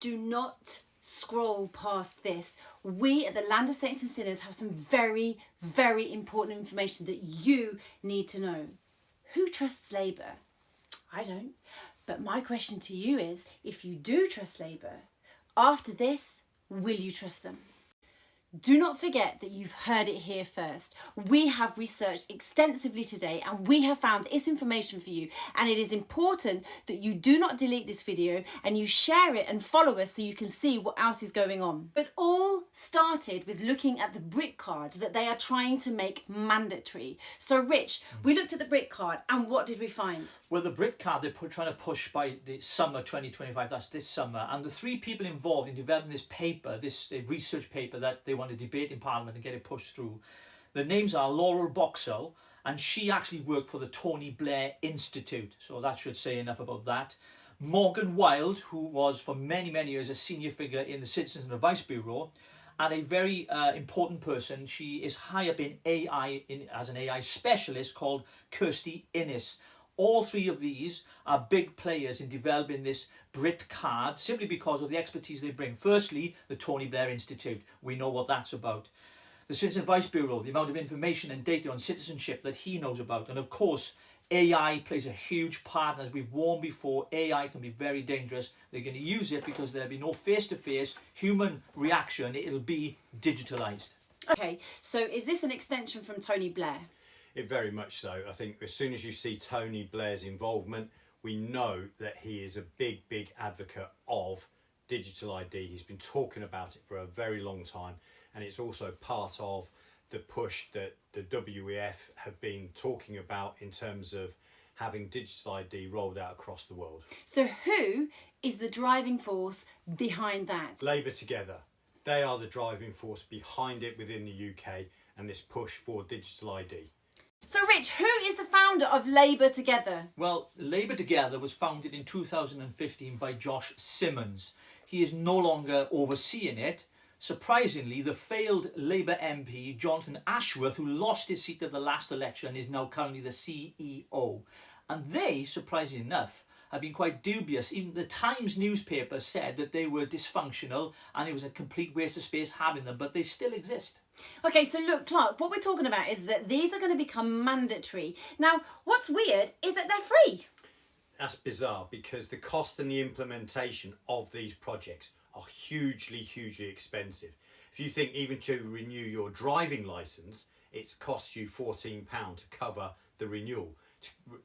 do not scroll past this. We at the Land of Saints and Sinners have some very, very important information that you need to know. Who trusts Labour? I don't. But my question to you is, if you do trust Labour, after this, will you trust them? Do not forget that you've heard it here first. We have researched extensively today and we have found this information for you, and it is important that you do not delete this video and you share it and follow us so you can see what else is going on. It all started with looking at the BritCard that they are trying to make mandatory. So Rich, we looked at the BritCard and what did we find? Well, the BritCard they're trying to push by the summer 2025, that's this summer, and the three people involved in developing this paper, this research paper that they want to debate in Parliament and get it pushed through. The names are Laurel Boxall, and she actually worked for the Tony Blair Institute, so that should say enough about that. Morgan Wild, who was for many, many years a senior figure in the Citizens Advice Bureau, and a very important person. She is high up in AI as an AI specialist called Kirsty Innes. All three of these are big players in developing this BritCard simply because of the expertise they bring. Firstly, the Tony Blair Institute. We know what that's about. The Citizen Advice Bureau, the amount of information and data on citizenship that he knows about. And of course, AI plays a huge part. And as we've warned before, AI can be very dangerous. They're going to use it because there'll be no face-to-face human reaction. It'll be digitalised. Okay, so is this an extension from Tony Blair? It very much so. I think as soon as you see Tony Blair's involvement, we know that he is a big, big advocate of digital ID. He's been talking about it for a very long time, and it's also part of the push that the WEF have been talking about in terms of having digital ID rolled out across the world. So who is the driving force behind that? Labour Together. They are the driving force behind it within the UK and this push for digital ID. So Rich, who is the founder of Labour Together? Well, Labour Together was founded in 2015 by Josh Simmons. He is no longer overseeing it. Surprisingly, the failed Labour MP Jonathan Ashworth, who lost his seat at the last election, is now currently the CEO. And they, surprisingly enough, have been quite dubious. Even the Times newspaper said that they were dysfunctional and it was a complete waste of space having them, but they still exist. Okay, so look, Clark, what we're talking about is that these are going to become mandatory. Now, what's weird is that they're free. That's bizarre because the cost and the implementation of these projects are hugely, hugely expensive. If you think even to renew your driving licence, it's cost you £14 to cover the renewal.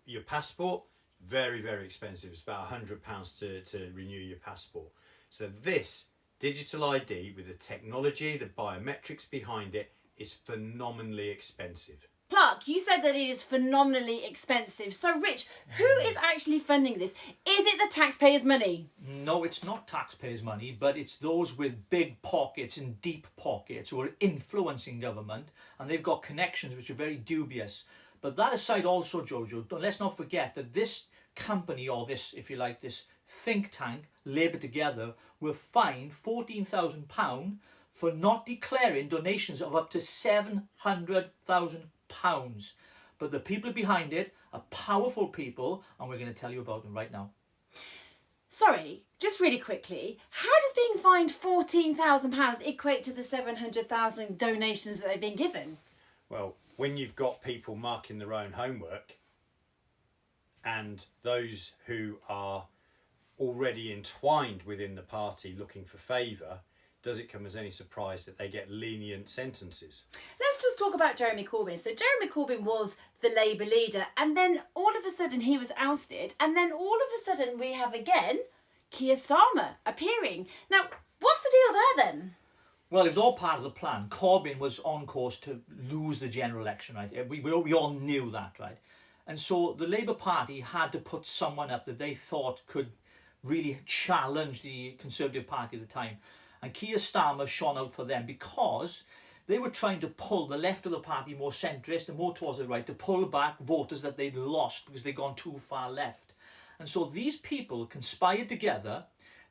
Your passport, very, very expensive. It's about £100 to renew your passport. So this digital ID with the technology, the biometrics behind it is phenomenally expensive. Clark, you said that it is phenomenally expensive. So Rich, who is actually funding this? Is it the taxpayers' money? No, it's not taxpayers' money, but it's those with big pockets and deep pockets who are influencing government, and they've got connections which are very dubious. But that aside also, Jojo, let's not forget that this company, or this, if you like, this think tank, Labour Together, were fined £14,000 for not declaring donations of up to £700,000. But the people behind it are powerful people, and we're going to tell you about them right now. Sorry, just really quickly, how does being fined £14,000 equate to the 700,000 donations that they've been given? Well, when you've got people marking their own homework and those who are already entwined within the party looking for favour, does it come as any surprise that they get lenient sentences? Let's just talk about Jeremy Corbyn. So Jeremy Corbyn was the Labour leader, and then all of a sudden he was ousted, and then all of a sudden we have again Keir Starmer appearing. Now, what's the deal there then? Well, it was all part of the plan. Corbyn was on course to lose the general election, right? We all knew that, right? And so the Labour Party had to put someone up that they thought could really challenge the Conservative Party at the time. And Keir Starmer shone out for them because they were trying to pull the left of the party more centrist and more towards the right, to pull back voters that they'd lost because they'd gone too far left. And so these people conspired together.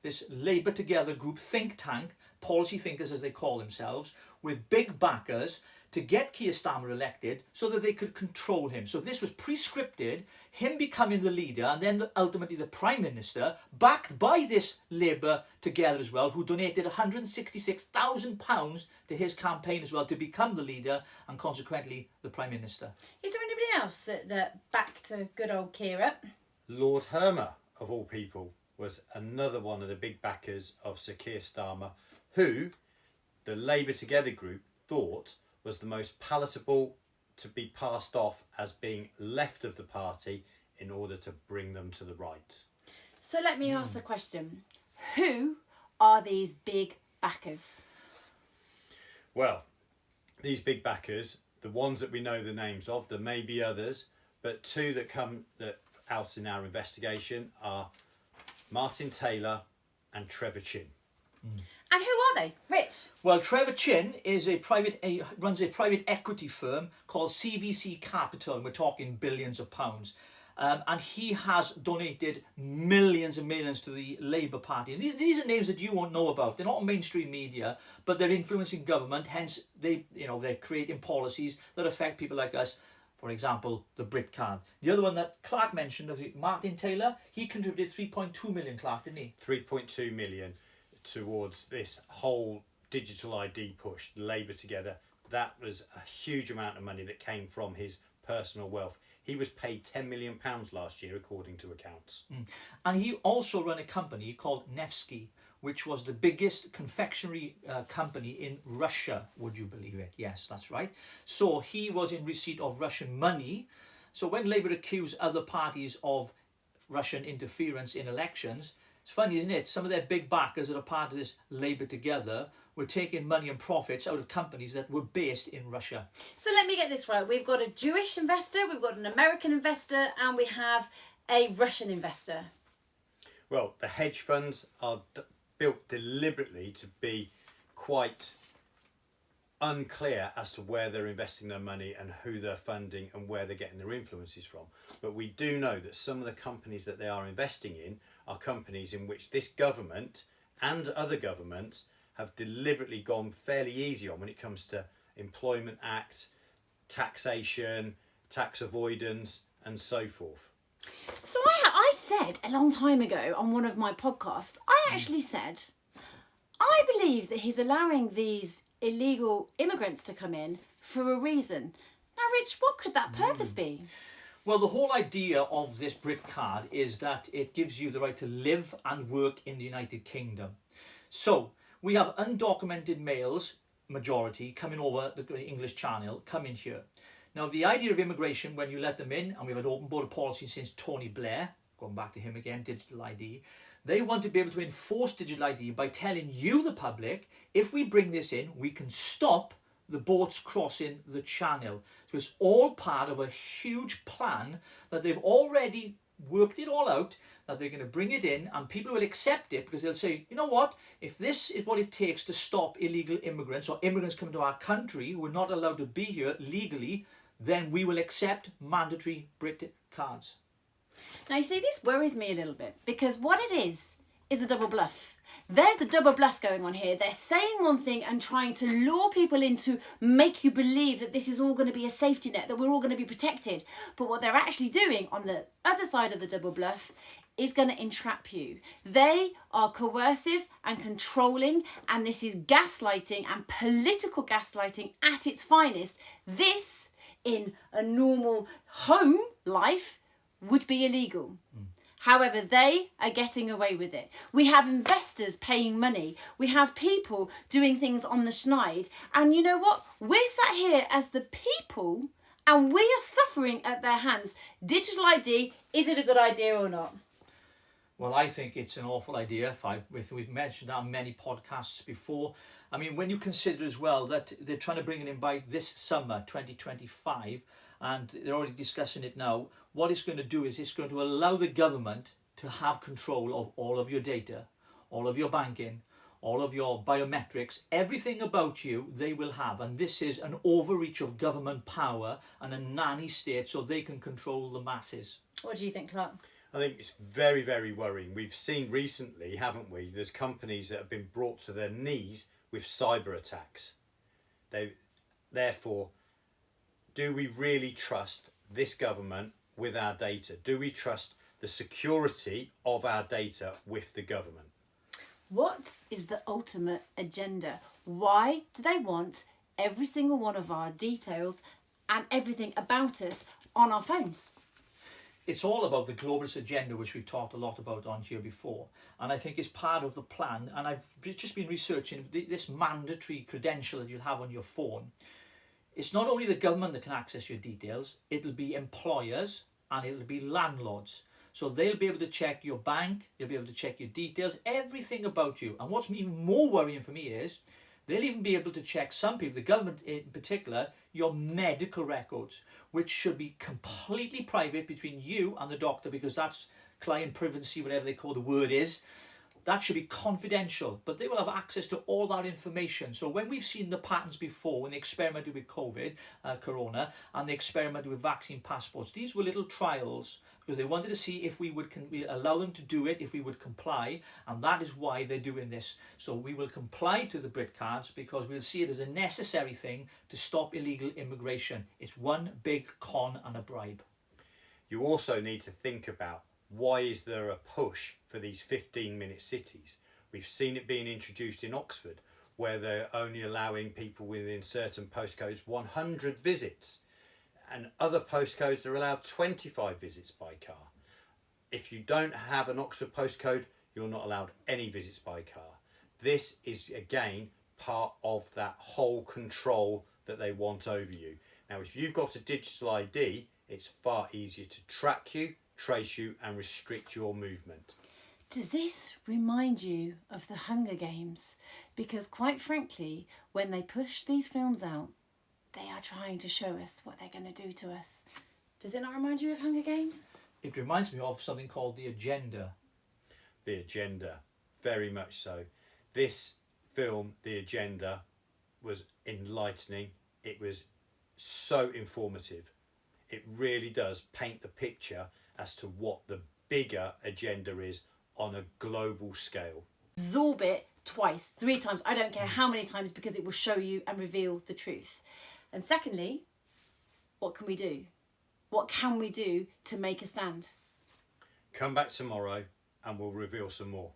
this Labour Together group think tank, policy thinkers as they call themselves, with big backers to get Keir Starmer elected so that they could control him. So this was pre-scripted, him becoming the leader and then ultimately the Prime Minister, backed by this Labour Together as well, who donated £166,000 to his campaign as well to become the leader and consequently the Prime Minister. Is there anybody else that backed to good old Keir up? Lord Hermer, of all people, was another one of the big backers of Sir Keir Starmer, who the Labour Together group thought was the most palatable to be passed off as being left of the party in order to bring them to the right. So let me ask the question. Who are these big backers? Well, these big backers, the ones that we know the names of, there may be others, but two that come out in our investigation are Martin Taylor and Trevor Chin. And who are they? Rich? Well, Trevor Chin is runs a private equity firm called CVC Capital, and we're talking billions of pounds. And he has donated millions and millions to the Labour Party. And these are names that you won't know about. They're not on mainstream media, but they're influencing government. Hence, they're creating policies that affect people like us. For example, the BritCard. The other one that Clark mentioned, Martin Taylor, he contributed 3.2 million, Clark, didn't he? 3.2 million towards this whole digital ID push, Labour Together. That was a huge amount of money that came from his personal wealth. He was paid £10 million last year, according to accounts. And he also ran a company called Nevsky, which was the biggest confectionery company in Russia. Would you believe it? Yes, that's right. So he was in receipt of Russian money. So when Labour accused other parties of Russian interference in elections, it's funny, isn't it? Some of their big backers that are part of this Labour Together were taking money and profits out of companies that were based in Russia. So let me get this right. We've got a Jewish investor, we've got an American investor, and we have a Russian investor. Well, the hedge funds are built deliberately to be quite unclear as to where they're investing their money and who they're funding and where they're getting their influences from. But we do know that some of the companies that they are investing in are companies in which this government and other governments have deliberately gone fairly easy on when it comes to Employment Act, taxation, tax avoidance and so forth. So I said a long time ago on one of my podcasts, I actually said, I believe that he's allowing these illegal immigrants to come in for a reason. Now, Rich, what could that purpose be? Well, the whole idea of this BritCard is that it gives you the right to live and work in the United Kingdom. So we have undocumented males, majority, coming over the English Channel, coming here. Now, the idea of immigration, when you let them in, and we've had open border policy since Tony Blair, going back to him again, digital ID, they want to be able to enforce digital ID by telling you, the public, if we bring this in, we can stop the boats crossing the channel. So it's all part of a huge plan that they've already worked it all out, that they're going to bring it in and people will accept it because they'll say, you know what, if this is what it takes to stop illegal immigrants or immigrants coming to our country who are not allowed to be here legally, then we will accept mandatory BritCards. Now, you see, this worries me a little bit because what it is a double bluff. There's a double bluff going on here. They're saying one thing and trying to lure people in to make you believe that this is all going to be a safety net, that we're all going to be protected. But what they're actually doing on the other side of the double bluff is going to entrap you. They are coercive and controlling, and this is gaslighting and political gaslighting at its finest. This, in a normal home life, would be illegal. However, they are getting away with it. We have investors paying money. We have people doing things on the schneid. And you know what? We're sat here as the people and we are suffering at their hands. Digital ID, is it a good idea or not? Well, I think it's an awful idea. We've mentioned that on many podcasts before. I mean, when you consider as well that they're trying to bring it in by this summer, 2025, and they're already discussing it now, what it's going to do is it's going to allow the government to have control of all of your data, all of your banking, all of your biometrics, everything about you they will have. And this is an overreach of government power and a nanny state so they can control the masses. What do you think, Clark? I think it's very, very worrying. We've seen recently, haven't we, there's companies that have been brought to their knees with cyber attacks. Therefore, do we really trust this government with our data? Do we trust the security of our data with the government? What is the ultimate agenda? Why do they want every single one of our details and everything about us on our phones? It's all about the globalist agenda, which we've talked a lot about on here before. And I think it's part of the plan. And I've just been researching this mandatory credential that you'll have on your phone. It's not only the government that can access your details, it'll be employers and it'll be landlords. So they'll be able to check your bank, they'll be able to check your details, everything about you. And what's even more worrying for me is they'll even be able to check, some people, the government in particular, your medical records, which should be completely private between you and the doctor, because that's client privacy, whatever they call the word is. That should be confidential, but they will have access to all that information. So when we've seen the patterns before, when they experimented with Corona, and they experimented with vaccine passports, these were little trials because they wanted to see if we would allow them to do it, if we would comply, and that is why they're doing this. So we will comply to the BritCards because we'll see it as a necessary thing to stop illegal immigration. It's one big con and a bribe. You also need to think about, why is there a push for these 15-minute cities? We've seen it being introduced in Oxford, where they're only allowing people within certain postcodes 100 visits, and other postcodes are allowed 25 visits by car. If you don't have an Oxford postcode, you're not allowed any visits by car. This is, again, part of that whole control that they want over you. Now, if you've got a digital ID, it's far easier to track you, trace you and restrict your movement. Does this remind you of the Hunger Games? Because quite frankly, when they push these films out, they are trying to show us what they're going to do to us. Does it not remind you of Hunger Games? It reminds me of something called the agenda. The agenda, very much so. This film, The Agenda, was enlightening. It was so informative. It really does paint the picture as to what the bigger agenda is on a global scale. Absorb it twice, 3 times, I don't care how many times, because it will show you and reveal the truth. And secondly, what can we do? What can we do to make a stand? Come back tomorrow and we'll reveal some more.